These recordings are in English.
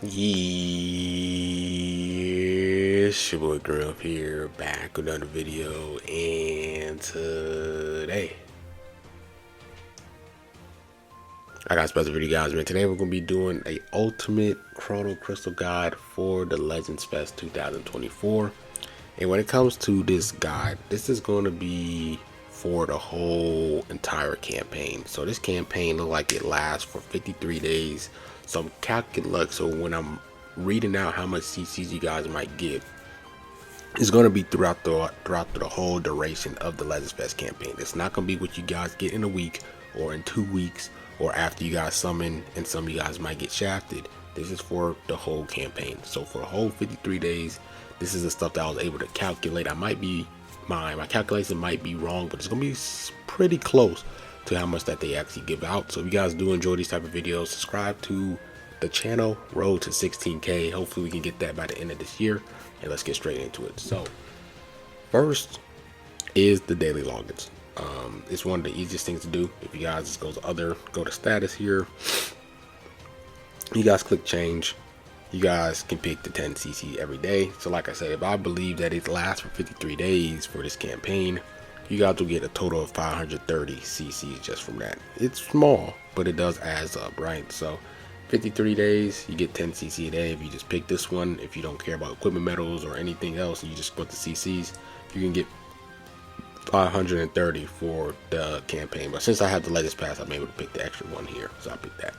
Yeah, it's your boy Grill here, back with another video, and today I got a special video, guys. Man, today we're gonna be doing a ultimate chrono crystal guide for the Legends Fest 2024. And when it comes to this guide, this is going to be for the whole entire campaign. So this campaign looks like it lasts for 53 days. So I'm calculating, so when I'm reading out how much CCs you guys might get, it's going to be throughout the whole duration of the Legends Fest campaign. It's not going to be what you guys get in a week or in 2 weeks or after you guys summon, and some of you guys might get shafted. This is for the whole campaign. So for the whole 53 days, this is the stuff that I was able to calculate. My calculation might be wrong, but it's gonna be pretty close to how much that they actually give out. So if you guys do enjoy these type of videos, subscribe to the channel. Road to 16K. Hopefully we can get that by the end of this year, and let's get straight into it. So first is the daily logins. It's one of the easiest things to do. If you guys just go to status here, you guys click change. You guys can pick the 10 CC every day. So like I said, if I believe that it lasts for 53 days for this campaign, you guys will get a total of 530 CCs just from that. It's small, but it does add up, right? So 53 days, you get 10 CC a day. If you just pick this one, if you don't care about equipment medals or anything else, and you just put the CCs, you can get 530 for the campaign. But since I have the Legends Pass, I'm able to pick the extra one here, so I picked that.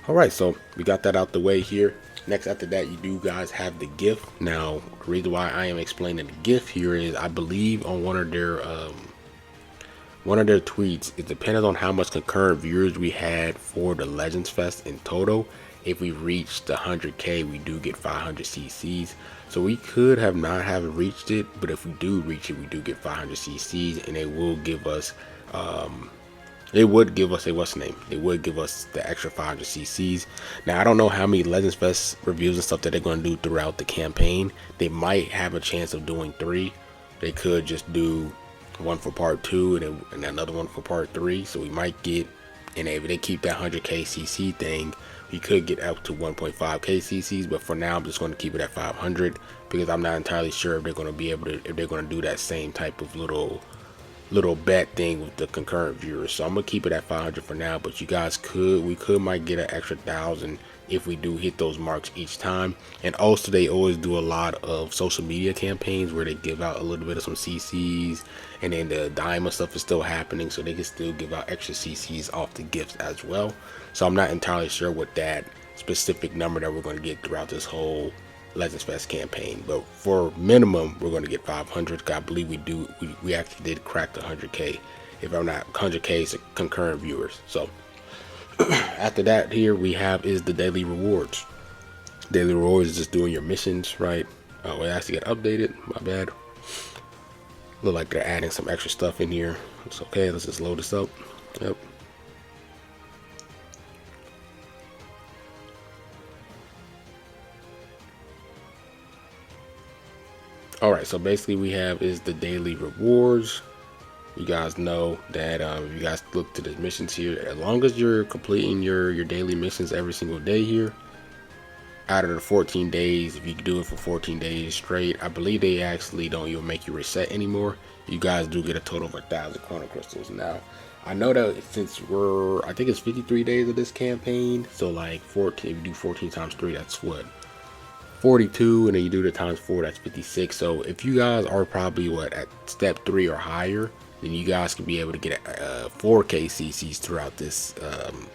Alright, so we got that out the way here. Next, after that, you do guys have the gift. Now, the reason why I am explaining the gift here is I believe on one of their tweets, it depended on how much concurrent viewers we had for the Legends Fest in total. If we reached the 100K, we do get 500 CCs. So we could have not have reached it, but if we do reach it, we do get 500 CCs, and it will give us they would give us They would give us the extra 500 CCs. Now I don't know how many Legends Fest reviews and stuff that they're going to do throughout the campaign. They might have a chance of doing 3. They could just do one for part 2 and another one for part 3. So we might get, and if they keep that 100K CC thing, we could get up to 1.5K CCs. But for now, I'm just going to keep it at 500 because I'm not entirely sure if they're going to be able to, if they're going to do that same type of little bet thing with the concurrent viewers. So I'm gonna keep it at 500 for now, but you guys might get an extra 1,000 if we do hit those marks each time. And also they always do a lot of social media campaigns where they give out a little bit of some CCs, and then the diamond stuff is still happening, so they can still give out extra CCs off the gifts as well. So I'm not entirely sure what that specific number that we're going to get throughout this whole Legends Fest campaign, but for minimum we're going to get 500. I believe we actually did crack the 100K. If I'm not, 100K is concurrent viewers. So after that, here we have is the daily rewards. Daily rewards is just doing your missions, right? Oh, it actually got updated, my bad. Look like they're adding some extra stuff in here. It's okay, let's just load this up. Yep. Alright, so basically we have is the daily rewards. You guys know that if you guys look to the missions here, as long as you're completing your daily missions every single day here, out of the 14 days, if you do it for 14 days straight, I believe they actually don't even make you reset anymore. You guys do get a total of 1,000 chrono crystals. Now, I know that since I think it's 53 days of this campaign, so like 14, if you do 14 times 3, that's what? 42, and then you do the times 4, that's 56. So if you guys are probably at step 3 or higher, then you guys can be able to get 4K CCs throughout this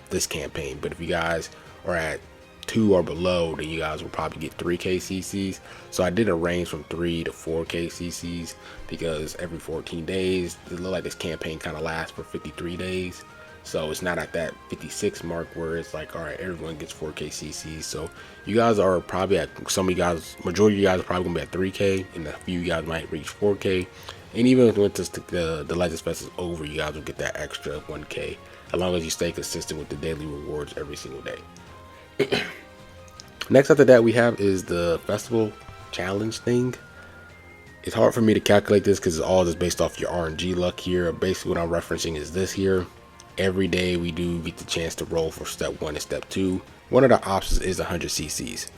this campaign. But if you guys are at 2 or below, then you guys will probably get 3K CCs. So I did a range from 3 to 4K CCs because every 14 days, it looked like this campaign kind of lasts for 53 days. So it's not at that 56 mark where it's like, all right, everyone gets 4K CCs. So you guys are probably at, some of you guys, majority of you guys are probably gonna be at 3K, and a few of you guys might reach 4K. And even when the Legends Fest is over, you guys will get that extra 1K, as long as you stay consistent with the daily rewards every single day. Next after that we have is the festival challenge thing. It's hard for me to calculate this because it's all just based off your RNG luck here. Basically what I'm referencing is this here. every day we do get the chance to roll for step 1 and step 2. One of the options is 100 cc's,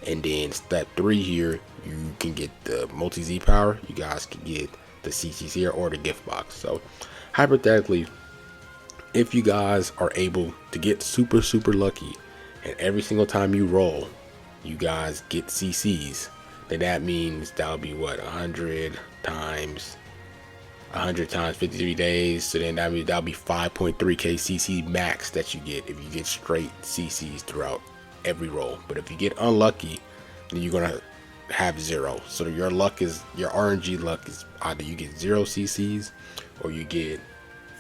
and then step 3 here you can get the multi Z power. You guys can get the cc's here or the gift box. So hypothetically, if you guys are able to get super lucky and every single time you roll you guys get cc's, then that means that'll be what, 100 times 53 days. So then that'll be 5.3k cc max that you get if you get straight cc's throughout every roll. But if you get unlucky, then you're gonna have 0. So your RNG luck is either you get 0 cc's or you get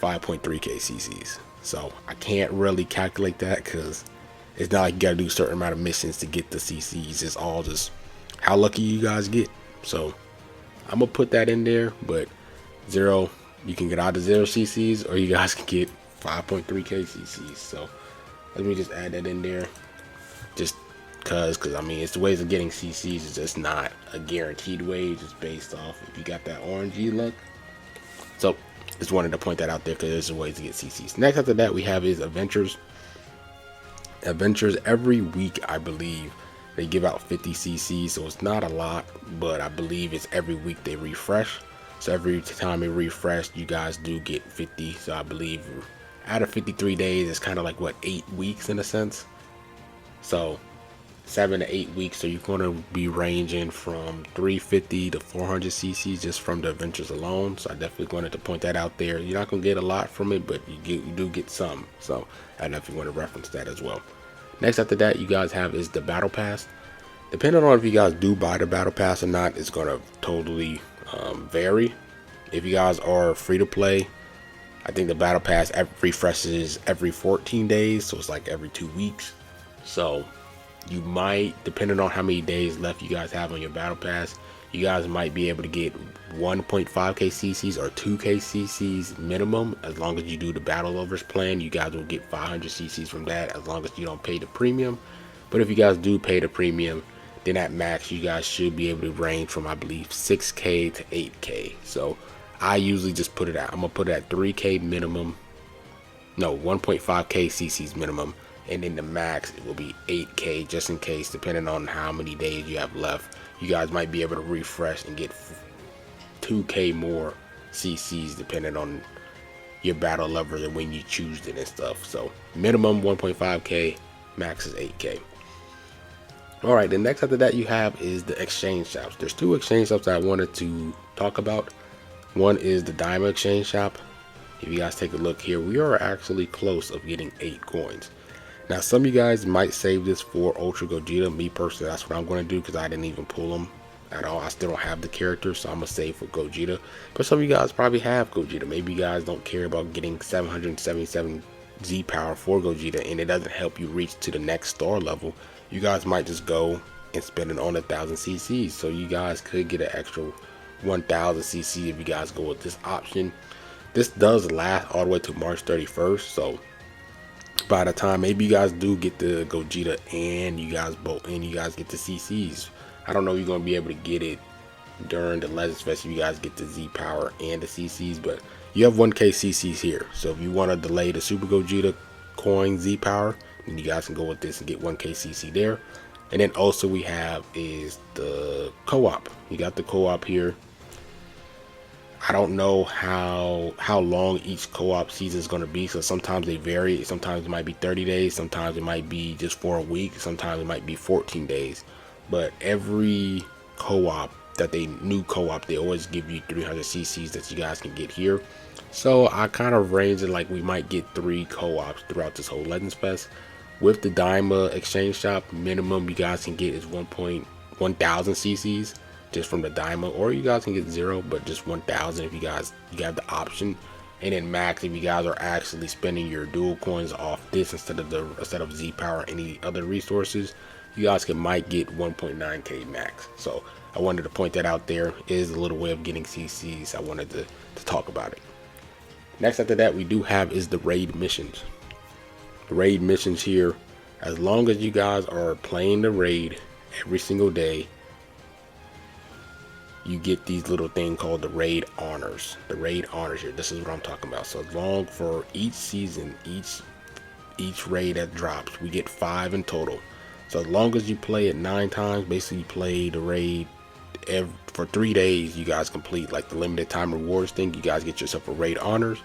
5.3k cc's. So I can't really calculate that because it's not like you gotta do a certain amount of missions to get the cc's. It's all just how lucky you guys get. So I'm gonna put that in there. But 0, you can get either 0 cc's or you guys can get 5.3k cc's. So let me just add that in there, just because I mean, it's the ways of getting cc's. It's just not a guaranteed way. It's just based off if you got that RNG luck. So just wanted to point that out there because there's ways to get cc's. Next after that we have is adventures. Every week I believe they give out 50 cc's, so it's not a lot, but I believe it's every week they refresh. So every time it refreshed, you guys do get 50. So I believe out of 53 days, it's kind of like what, 8 weeks in a sense. So 7 to 8 weeks. So you're going to be ranging from 350 to 400 cc's just from the adventures alone. So I definitely wanted to point that out there. You're not going to get a lot from it, but you do get some. So I definitely want to reference that as well. Next after that, you guys have is the battle pass. Depending on if you guys do buy the battle pass or not, it's going to totally vary. If you guys are free to play, I think the battle pass refreshes every 14 days, so it's like every 2 weeks. So you might, depending on how many days left you guys have on your battle pass, you guys might be able to get 1.5k cc's or 2k cc's minimum. As long as you do the battle overs plan, you guys will get 500 cc's from that, as long as you don't pay the premium. But if you guys do pay the premium, then at max you guys should be able to range from, I believe, 6k to 8k. So I usually just put it out, I'm gonna put it at 3k minimum, no, 1.5k cc's minimum, and then the max it will be 8k, just in case, depending on how many days you have left. You guys might be able to refresh and get 2k more cc's depending on your battle levels and when you choose it and stuff. So minimum 1.5k, max is 8k. All right, the next after that you have is the exchange shops. There's 2 exchange shops that I wanted to talk about. One is the Diamond exchange shop. If you guys take a look here, we are actually close of getting 8 coins. Now some of you guys might save this for Ultra Gogeta. Me personally, that's what I'm going to do because I didn't even pull them at all. I still don't have the character, so I'm going to save for Gogeta. But some of you guys probably have Gogeta. Maybe you guys don't care about getting 777 Z power for Gogeta and it doesn't help you reach to the next star level. You guys might just go and spend it on 1,000 cc's. So you guys could get an extra 1,000 cc if you guys go with this option. This does last all the way to March 31st. So by the time maybe you guys do get the Gogeta and you guys get the cc's, I don't know if you're going to be able to get it during the Legends Fest if you guys get the Z power and the cc's, but you have 1k cc's here. So if you want to delay the Super Gogeta coin Z power, then you guys can go with this and get 1k cc there. And then also we have is the co-op. You got the co-op here. I don't know how long each co-op season is going to be, so sometimes they vary. Sometimes it might be 30 days, sometimes it might be just for a week, sometimes it might be 14 days. But every co-op new co-op, they always give you 300 cc's that you guys can get here. So I kind of range it like we might get 3 co-ops throughout this whole Legends Fest. With the Daima exchange shop, minimum you guys can get is 1,000 cc's just from the Daima, or you guys can get 0, but just 1,000 if you have the option. And then max, if you guys are actually spending your dual coins off this instead of Z power or any other resources, you guys might get 1.9k max. So I wanted to point that out there. It is a little way of getting cc's. I wanted to talk about it. Next after that we do have is the raid missions. The raid missions here, as long as you guys are playing the raid every single day, you get these little thing called the raid honors. The raid honors here. This is what I'm talking about. So long for each season, each raid that drops, we get 5 in total. So as long as you play it 9 times, basically you play the raid for 3 days, you guys complete like the limited time rewards thing. You guys get yourself a raid honors.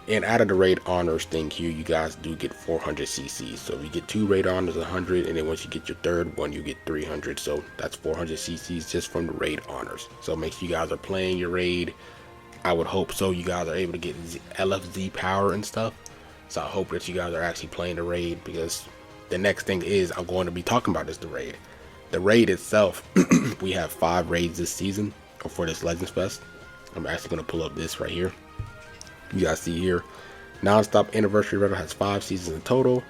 And out of the raid honors thing here, you guys do get 400 CCs. So if you get 2 raid honors, 100, and then once you get your third one, you get 300. So that's 400 CCs just from the raid honors. So make sure you guys are playing your raid. I would hope so. You guys are able to get LFZ power and stuff. So I hope that you guys are actually playing the raid, because the next thing is I'm going to be talking about is the raid. The raid itself, we have 5 raids this season, or for this Legends Fest. I'm actually going to pull up this right here. You guys see here, non-stop anniversary rental has 5 seasons in total.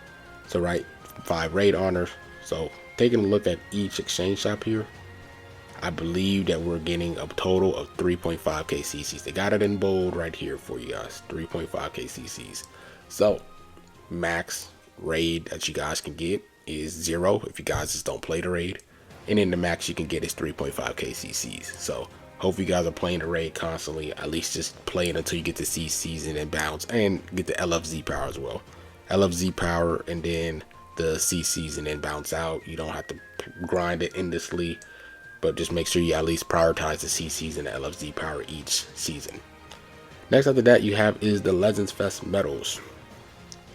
So right, 5 raid honors. So taking a look at each exchange shop here, I believe that we're getting a total of 3.5k CCs. They got it in bold right here for you guys, 3.5k CCs. So max raid that you guys can get is 0 if you guys just don't play the raid, and then the max you can get is 3.5k CCs. So hope you guys are playing the raid constantly, at least just play it until you get to C season and bounce, and get the LFZ power as well. LFZ power and then the C season and bounce out. You don't have to grind it endlessly, but just make sure you at least prioritize the C season and LFZ power each season. Next after that you have is the Legends Fest medals.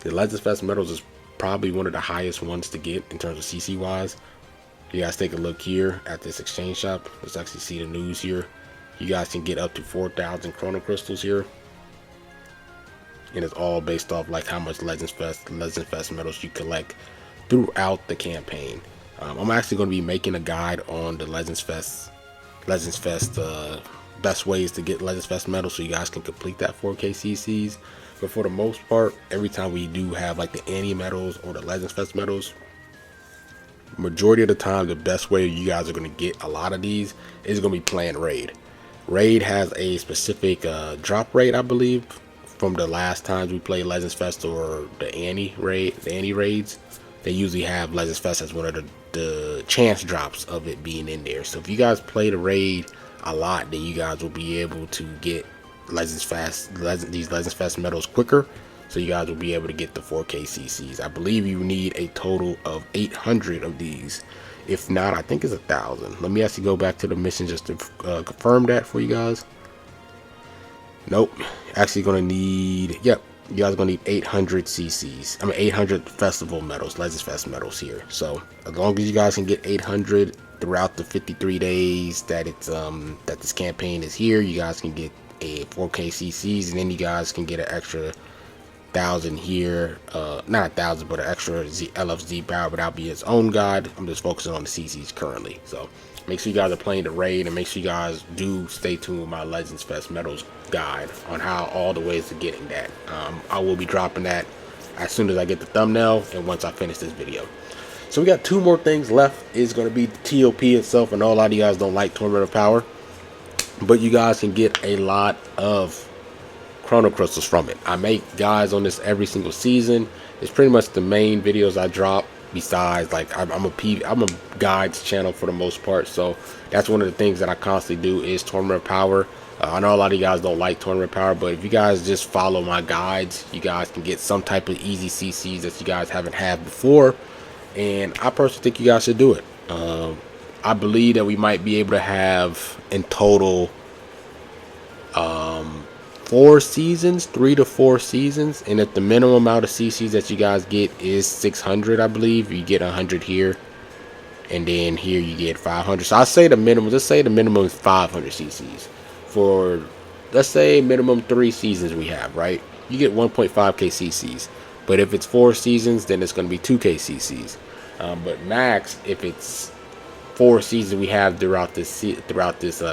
The Legends Fest medals is probably one of the highest ones to get in terms of CC wise. You guys take a look here at this exchange shop. Let's actually see the news here. You guys can get up to 4,000 chrono crystals here, and it's all based off like how much Legends Fest medals you collect throughout the campaign. I'm actually going to be making a guide on the Legends Fest best ways to get Legends Fest medals, so you guys can complete that 4k CCs. But for the most part, every time we do have like the Annie medals or the Legends Fest medals, majority of the time the best way you guys are going to get a lot of these is going to be playing raid. Raid has a specific drop rate, I believe, from the last times we played Legends Fest or the Annie raids. They usually have Legends Fest as one of the chance drops of it being in there. So if you guys play the raid a lot, then you guys will be able to get these Legends Fest medals quicker. So you guys will be able to get the 4k CCs. I believe you need a total of 800 of these. If not, I think it's 1,000. Let me actually go back to the mission just to confirm that for you guys. Nope. Actually gonna need, yep, you guys are gonna need 800 CCs. I mean 800 festival medals, Legends Fest medals here. So as long as you guys can get 800 throughout the 53 days that it's that this campaign is here, you guys can get a 4k CCs, and then you guys can get an extra 1,000 here, not 1,000 but an extra LFZ power, but that'll be its own guide. I'm just focusing on the CCs currently. So make sure you guys are playing the raid, and make sure you guys do stay tuned with my Legends Fest medals guide on how all the ways to getting that. I will be dropping that as soon as I get the thumbnail and once I finish this video. So we got 2 more things left. Is going to be the TOP itself. and a lot of you guys don't like Tournament of Power, but you guys can get a lot of chrono crystals from it. I make guides on this every single season. It's pretty much the main videos I drop, besides like I'm a guides channel for the most part. So that's one of the things that I constantly do is Tournament of Power. I know a lot of you guys don't like Tournament of Power, but if you guys just follow my guides, you guys can get some type of easy CCs that you guys haven't had before, and I personally think you guys should do it. I believe that we might be able to have in total 4 seasons, 3 to 4 seasons, and if the minimum amount of CCs that you guys get is 600, I believe you get 100 here, and then here you get 500. So I say the minimum, let's say the minimum is 500 CCs for, let's say minimum 3 seasons we have, right? You get 1.5k CCs, but if it's 4 seasons, then it's going to be 2k CCs. But max, if it's 4 seasons we have throughout this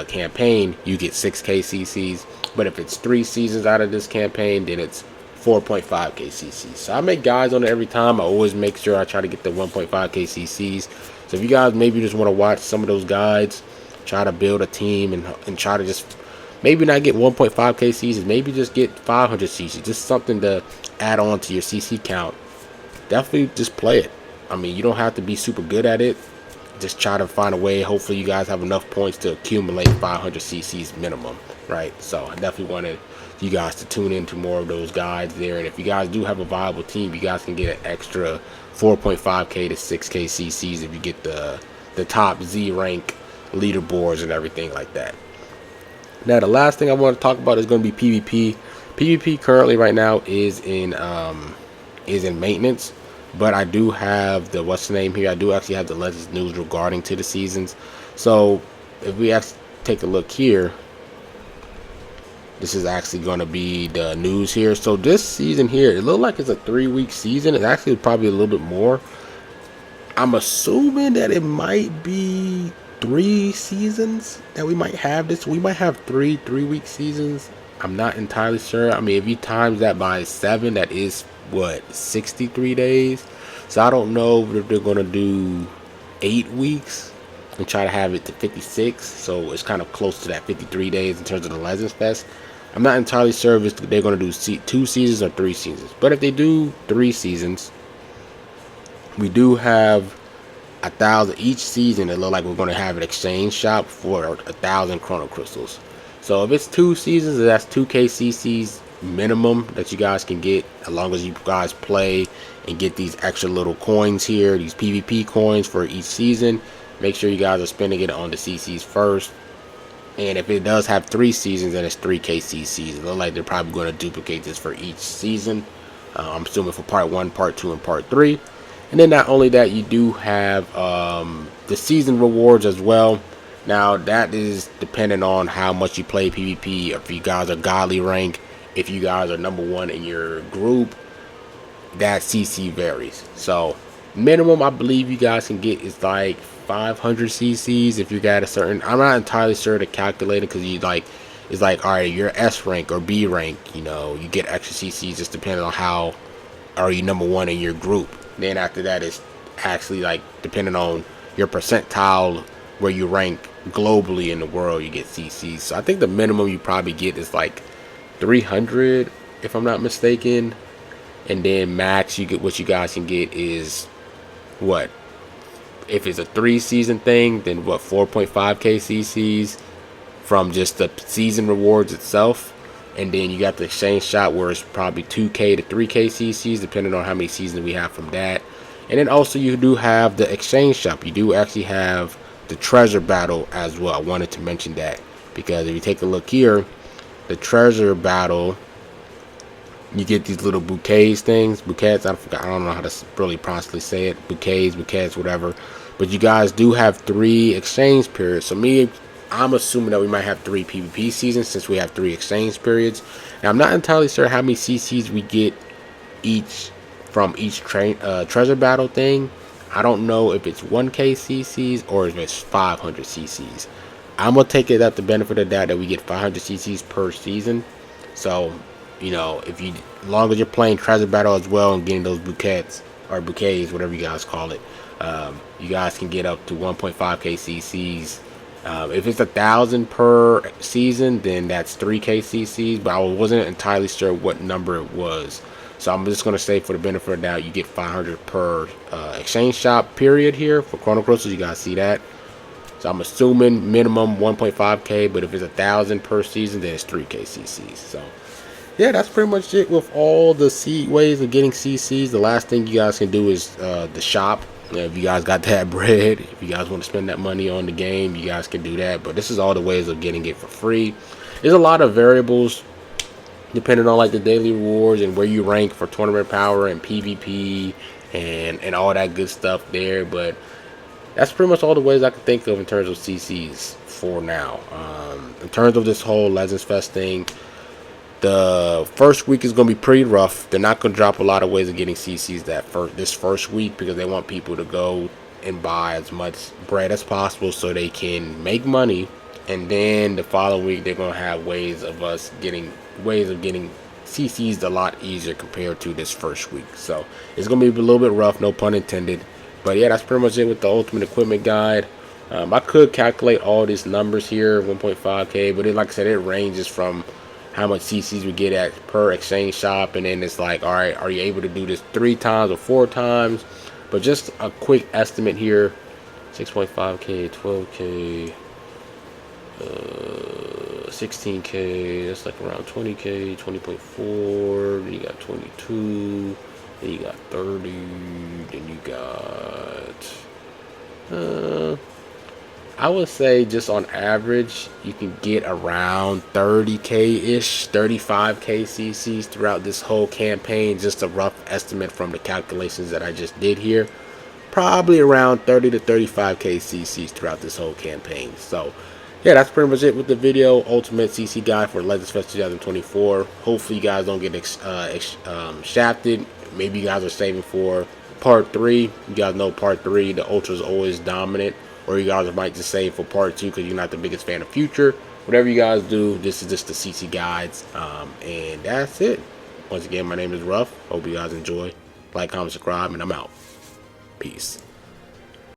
campaign, you get 6k CCs. But if it's 3 seasons out of this campaign, then it's 4.5k CCs. So I make guides on it every time. I always make sure I try to get the 1.5k CCs. So if you guys maybe just want to watch some of those guides, try to build a team and try to just maybe not get 1.5k CCs, maybe just get 500 CCs, just something to add on to your CC count. Definitely just play it. I mean, you don't have to be super good at it. just try to find a way. Hopefully you guys have enough points to accumulate 500 CCs minimum, right? So I definitely wanted you guys to tune into more of those guides there. And if you guys do have a viable team, you guys can get an extra 4.5k to 6k CCs if you get the top Z rank leaderboards and everything like that. Now the last thing I want to talk about is going to be PvP. PvP currently right now is in maintenance, but I do have the what's the name here. I do actually have the LegendsNEWZ regarding to the seasons. So if we actually take a look here, this is actually going to be the news here. So this season here, it looks like it's a 3-week season. It's actually probably a little bit more. I'm assuming that it might be 3 seasons that we might have this. We might have 3-week seasons. I'm not entirely sure. I mean, if you times that by 7, that is what, 63 days. So I don't know if they're going to do 8 weeks and try to have it to 56. So it's kind of close to that 53 days in terms of the Legends Fest. I'm not entirely sure if they're going to do 2 seasons or 3 seasons. But if they do 3 seasons, we do have 1,000 each season. It looks like we're going to have an exchange shop for 1,000 chrono crystals. So if it's 2 seasons, that's 2k CCs minimum that you guys can get, as long as you guys play and get these extra little coins here, these PvP coins for each season. Make sure you guys are spending it on the CCs first. And if it does have 3 seasons, then it's 3k CCs. It looks like they're probably going to duplicate this for each season. I'm assuming for part 1, part 2, and part 3. And then not only that, you do have the season rewards as well. Now that is dependent on how much you play PvP. If you guys are godly rank, if you guys are number 1 in your group, that CC varies. So minimum I believe you guys can get is like 500 CCs if you got a certain. I'm not entirely sure to calculate it, because you like, it's like, all right, you're S rank or B rank, you know, you get extra CCs just depending on how are you number 1 in your group. Then after that, it's actually like depending on your percentile where you rank globally in the world, you get CCs. So I think the minimum you probably get is like 300 if I'm not mistaken. And then max you get, what you guys can get is what, if it's a 3 season thing, then what, 4.5k CCs from just the season rewards itself. And then you got the exchange shop where it's probably 2k to 3k CCs depending on how many seasons we have from that. And then also you do have the exchange shop. You do actually have the treasure battle as well. I wanted to mention that because if you take a look here, the treasure battle, you get these little bouquets, I don't know how to really properly say it. Bouquets, whatever. But you guys do have 3 exchange periods. So I'm assuming that we might have 3 PvP seasons since we have 3 exchange periods. And I'm not entirely sure how many CCs we get each from each treasure battle thing. I don't know if it's 1k CCs or if it's 500 CCs. I'm gonna take it at the benefit of that we get 500 CCs per season. So, you know, as long as you're playing treasure battle as well and getting those bouquets or bouquets, whatever you guys call it, you guys can get up to 1.5k CCs. If it's 1,000 per season, then that's 3k CCs, but I wasn't entirely sure what number it was. So I'm just going to say for the benefit of the doubt, you get 500 per exchange shop period here for chrono crystals. You guys see that. So I'm assuming minimum 1.5k, but if it's 1,000 per season, then it's 3k CCs. So yeah, that's pretty much it with all the ways of getting CCs. The last thing you guys can do is the shop. If you guys got that bread, if you guys want to spend that money on the game, you guys can do that. But this is all the ways of getting it for free. There's a lot of variables depending on like the daily rewards and where you rank for tournament power and PvP and all that good stuff there. But that's pretty much all the ways I can think of in terms of CCs for now. In terms of this whole Legends Fest thing, the first week is going to be pretty rough. They're not going to drop a lot of ways of getting CCs this first week because they want people to go and buy as much bread as possible so they can make money. And then the following week they're going to have ways of getting CCs a lot easier compared to this first week. So it's going to be a little bit rough, no pun intended. But yeah, that's pretty much it with the Ultimate Equipment Guide. I could calculate all these numbers here, 1.5k, but like I said, it ranges from how much CCs we get at per exchange shop, and then it's like, all right, are you able to do this 3 times or 4 times? But just a quick estimate here, 6.5k, 12k, 16k. That's like around 20k, 20.4. Then you got 22. Then you got 30. Then you got I would say just on average, you can get around 30k-ish, 35k CCs throughout this whole campaign. Just a rough estimate from the calculations that I just did here. Probably around 30 to 35k CCs throughout this whole campaign. So, yeah, that's pretty much it with the video. Ultimate CC guide for Legends Fest 2024. Hopefully, you guys don't get shafted. Maybe you guys are saving for part 3. You guys know part 3, the Ultra is always dominant. Or you guys might just save for part 2 because you're not the biggest fan of Future. Whatever you guys do, this is just the CC guides. And that's it. Once again, my name is Ruff. Hope you guys enjoy. Like, comment, subscribe, and I'm out. Peace.